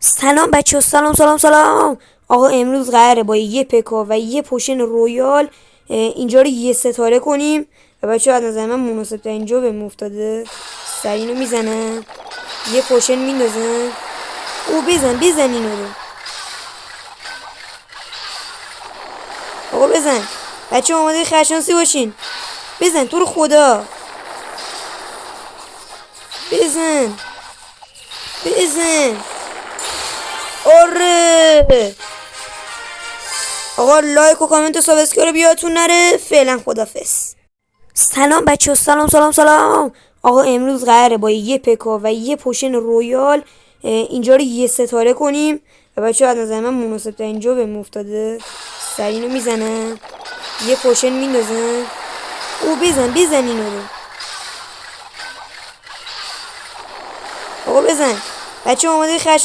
سلام بچه، سلام. آقا امروز قراره با یه پکا و یه پوشن رویال اینجا رو یه ستاره کنیم و بچه از نظر من مناسب تا اینجا به افتاده. سرینو میزنن، یه پوشن میندازن. او بزن اینو رو. آقا بزن بچه، آماده خرشانسی باشین. بزن تو رو خدا، بزن. آره آقا، لایک و کامنت و سابسکرایب بیاتون نره. فعلا خدافظ. سلام بچه، سلام. آقا امروز قراره با یه پکا و یه پوشن رویال اینجا رو یه ستاره کنیم و بچه از نظر من مناسب تا اینجا به افتاده. سرینو میزنن، یه پوشن میندازن. او بزن اینو رو. آقا بزن بچه، آماده خرشان